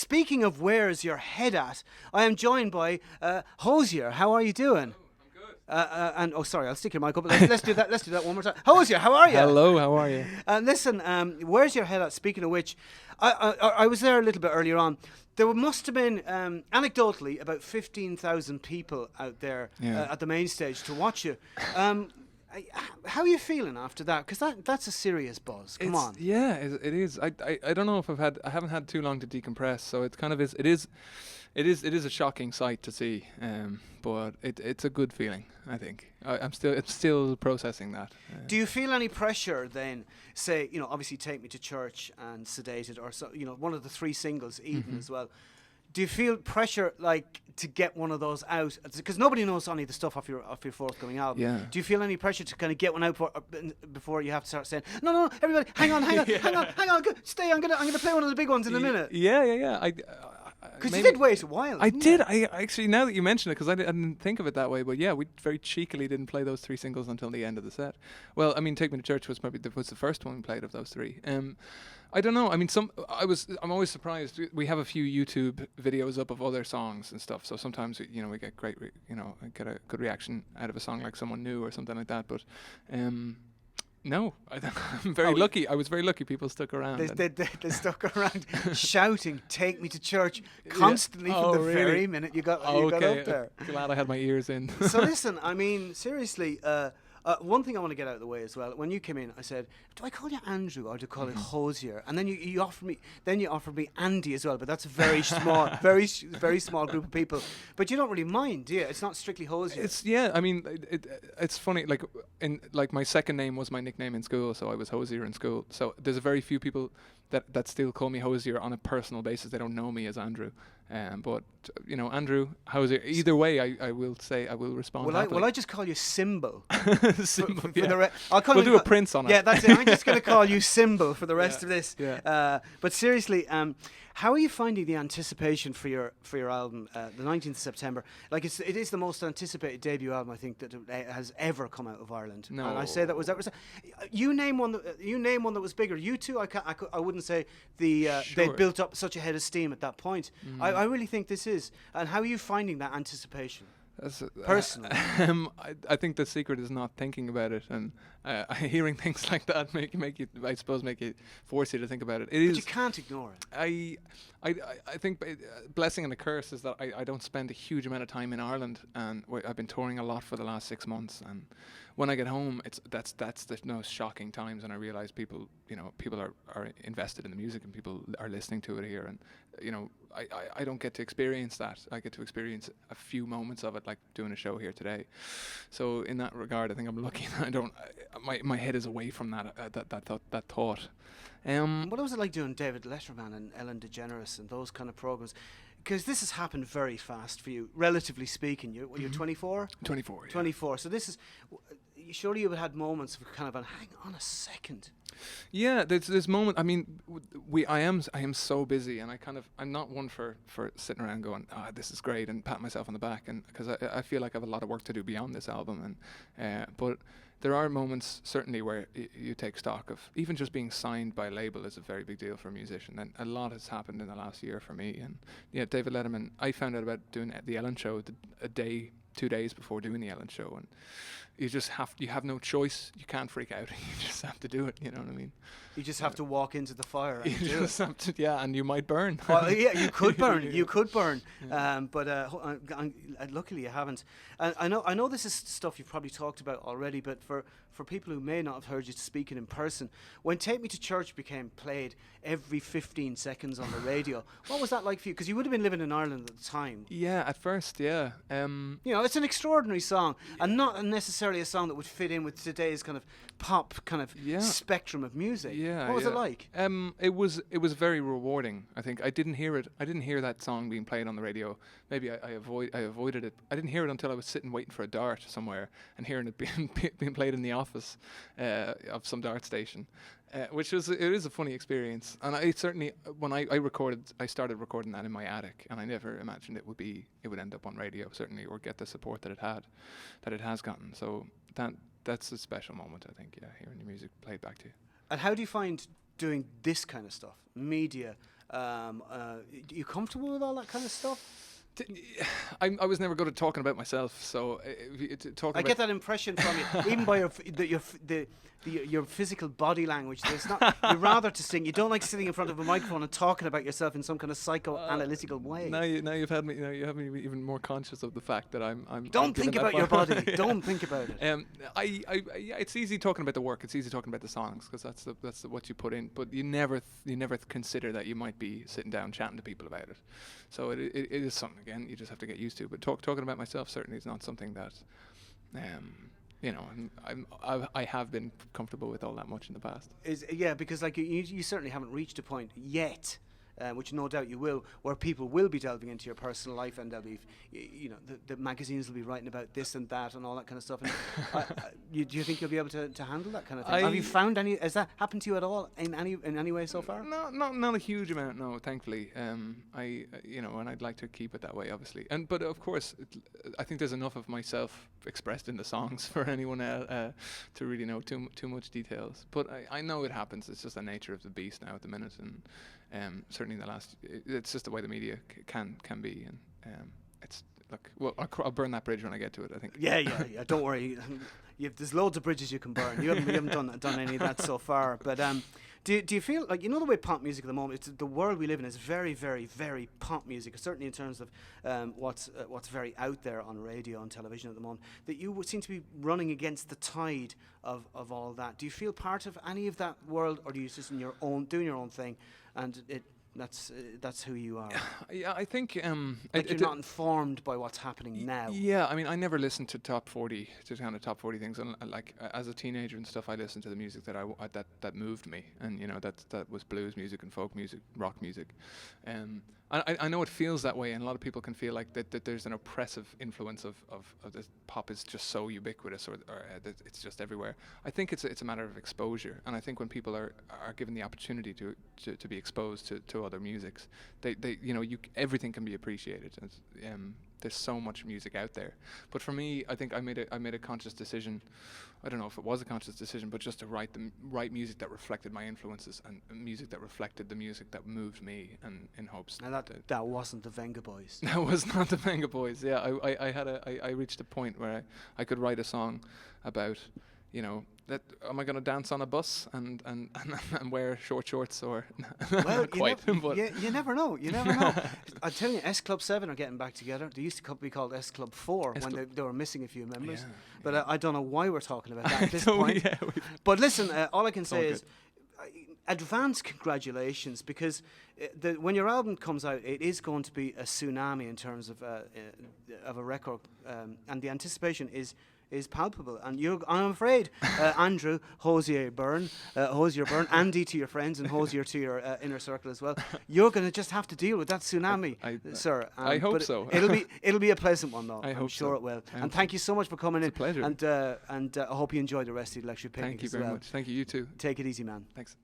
speaking of where's your head at, I am joined by Hozier. How are you doing? And sorry, I'll stick your mic up. Let's do that. Let's do that one more time. Hozier, how are you? Hello, how are you? Listen, where's your head at? Speaking of which, I was there a little bit earlier on. There must have been, anecdotally, about 15,000 people out there at the main stage to watch you. How are you feeling after that? Because that's a serious buzz. Come on. Yeah, it is. I don't know if I haven't had too long to decompress, so it kind of is. It is a shocking sight to see, but it's a good feeling. I think I'm still processing that. Do you feel any pressure then? Say, obviously, Take Me to Church and Sedated, or so, one of the three singles, Eden as well. Do you feel pressure to get one of those out? Because nobody knows any of the stuff off your forthcoming album. Yeah. Do you feel any pressure to kind of get one out before you have to start saying, no, everybody, hang on, hang on, stay. I'm gonna play one of the big ones in a minute. Yeah. Because you did wait a while. I did. I actually, now that you mention it, because I didn't think of it that way, but yeah, we very cheekily didn't play those three singles until the end of the set. Well, I mean, Take Me to Church was probably the first one we played of those three. I don't know. I mean, I'm always surprised. We have a few YouTube videos up of other songs and stuff. So sometimes we get great, get a good reaction out of a song like Someone New or something like that. But no, I'm very lucky. I was very lucky. People stuck around. They stuck around shouting, "Take me to church" constantly from the very minute you got up there. Glad I had my ears in. So listen, I mean, seriously. One thing I want to get out of the way as well. When you came in, I said, "Do I call you Andrew or do I call you Hozier?" And then you offered me Andy as well. But that's a very small, very small group of people. But you don't really mind, do you? It's not strictly Hozier. I mean, it's funny. Like my second name was my nickname in school, so I was Hozier in school. So there's a very few people that still call me Hozier on a personal basis. They don't know me as Andrew. But Andrew, Hozier. Either way, I will respond. Will I just call you Symbol? Symbol. We'll do a Prince on it. Yeah, that's it. I'm just going to call you Symbol for the rest of this. Yeah. But seriously, how are you finding the anticipation for your album, the 19th of September? Like it is the most anticipated debut album I think that has ever come out of Ireland. No. And I say that was you name one that was bigger. You two, I wouldn't say they built up such a head of steam at that point. I really think this is. And how are you finding that anticipation? Personally, I think the secret is not thinking about it, and hearing things like that make you force you to think about it. But you can't ignore it. I think blessing and a curse is that I don't spend a huge amount of time in Ireland, and I've been touring a lot for the last 6 months, and when I get home, that's the most shocking times, and I realize people are invested in the music and people are listening to it here, and I don't get to experience that. I get to experience a few moments of it, like doing a show here today. So in that regard, I think I'm lucky. My head is away from that thought. What was it like doing David Letterman and Ellen DeGeneres and those kind of programs? Because this has happened very fast for you, relatively speaking. You're 24? 24, yeah. 24. So this is... Surely you would have had moments of kind of hang on a second. Yeah, there's this moment. I mean, I am so busy, and I'm not one for sitting around going, this is great, and pat myself on the back, and because I feel like I have a lot of work to do beyond this album, and but there are moments certainly where you take stock of even just being signed by a label is a very big deal for a musician, and a lot has happened in the last year for me. And yeah, David Letterman, I found out about doing the Ellen show a day, 2 days before doing the Ellen show, and you have no choice. You can't freak out. You just have to do it. You know what I mean? You just have to walk into the fire. And you just have to, and you might burn. Well, yeah, you could burn. You could burn. Yeah. But luckily you haven't. And I know this is stuff you've probably talked about already. But for people who may not have heard you speaking in person, when Take Me to Church became played every 15 seconds on the radio, what was that like for you? Because you would have been living in Ireland at the time. Yeah, at first, yeah. It's an extraordinary song, and not necessarily a song that would fit in with today's kind of pop kind of spectrum of music. Yeah, what was it like? It was very rewarding. I think I didn't hear it. I didn't hear that song being played on the radio. Maybe I avoided it. I didn't hear it until I was sitting waiting for a dart somewhere and hearing it being played in the office of some dart station, which is a funny experience. And I certainly, when I started recording that in my attic, and I never imagined it would end up on radio, certainly, or get the support that it has gotten. So that's a special moment, I think. Yeah, hearing the music played back to you. And how do you find doing this kind of stuff, media, You comfortable with all that kind of stuff? I was never good at talking about myself, so I get that impression from you, even by your physical body language. There's not. You're rather to sing. You don't like sitting in front of a microphone and talking about yourself in some kind of psychoanalytical way. Now you've had me. You have me even more conscious of the fact that I'm. Don't think about your body. Yeah. Don't think about it. Yeah, it's easy talking about the work. It's easy talking about the songs because that's what you put in. But you never consider that you might be sitting down chatting to people about it. So it is something, again, you just have to get used to. But talking about myself certainly is not something that, I have been comfortable with all that much in the past. Because like you certainly haven't reached a point yet, which no doubt you will, where people will be delving into your personal life, and they'll be, the magazines will be writing about this and that and all that kind of stuff. And do you think you'll be able to handle that kind of thing? Have you found any? Has that happened to you at all in any way so far? No, not a huge amount. No, thankfully. And I'd like to keep it that way, obviously. But of course, I think there's enough of myself expressed in the songs for anyone to really know too much details. But I know it happens. It's just the nature of the beast now at the minute, and certainly in the last, it's just the way the media can be, and it's look. Well, I'll burn that bridge when I get to it, I think. Yeah. Don't worry. There's loads of bridges you can burn. You haven't done any of that so far. But do you feel like, the way pop music at the moment, the world we live in is very, very, very pop music, certainly in terms of what's very out there on radio and television at the moment, that you would seem to be running against the tide of all that. Do you feel part of any of that world, or do you just doing your own thing, and that's who you are? Yeah, I think you're not informed by what's happening now. Yeah, I mean, I never listened to top 40 things, and as a teenager and stuff, I listened to the music that moved me, and that was blues music and folk music, rock music. I know it feels that way, and a lot of people can feel like that there's an oppressive influence of this pop is just so ubiquitous, or that it's just everywhere. I think it's a matter of exposure, and I think when people are given the opportunity to be exposed to other musics, everything can be appreciated. There's so much music out there, but for me, I think I made a conscious decision. I don't know if it was a conscious decision, but just to write music that reflected my influences, and music that reflected the music that moved me, and in hopes. Now that wasn't the Venga Boys. That was not the Venga Boys. Yeah, I reached a point where I could write a song about, that am I going to dance on a bus and wear short shorts, or well, quite. You never know. You never know. I tell you, S Club 7 are getting back together. They used to be called S Club 4 when they were missing a few members. Yeah, but I don't know why we're talking about that at this point. Yeah, but listen, all I can say is advance congratulations, because when your album comes out, it is going to be a tsunami in terms of a record, and the anticipation is palpable, and I'm afraid, Andrew Hozier Byrne, Andy to your friends, and Hozier to your inner circle as well. You're going to just have to deal with that tsunami, sir. I hope so. It'll be a pleasant one, though. I'm sure so. It will. And thank you so much for coming in. It's a pleasure. And I hope you enjoy the rest of the lecture picnic. Thank you very much. Thank you. You too. Take it easy, man. Thanks.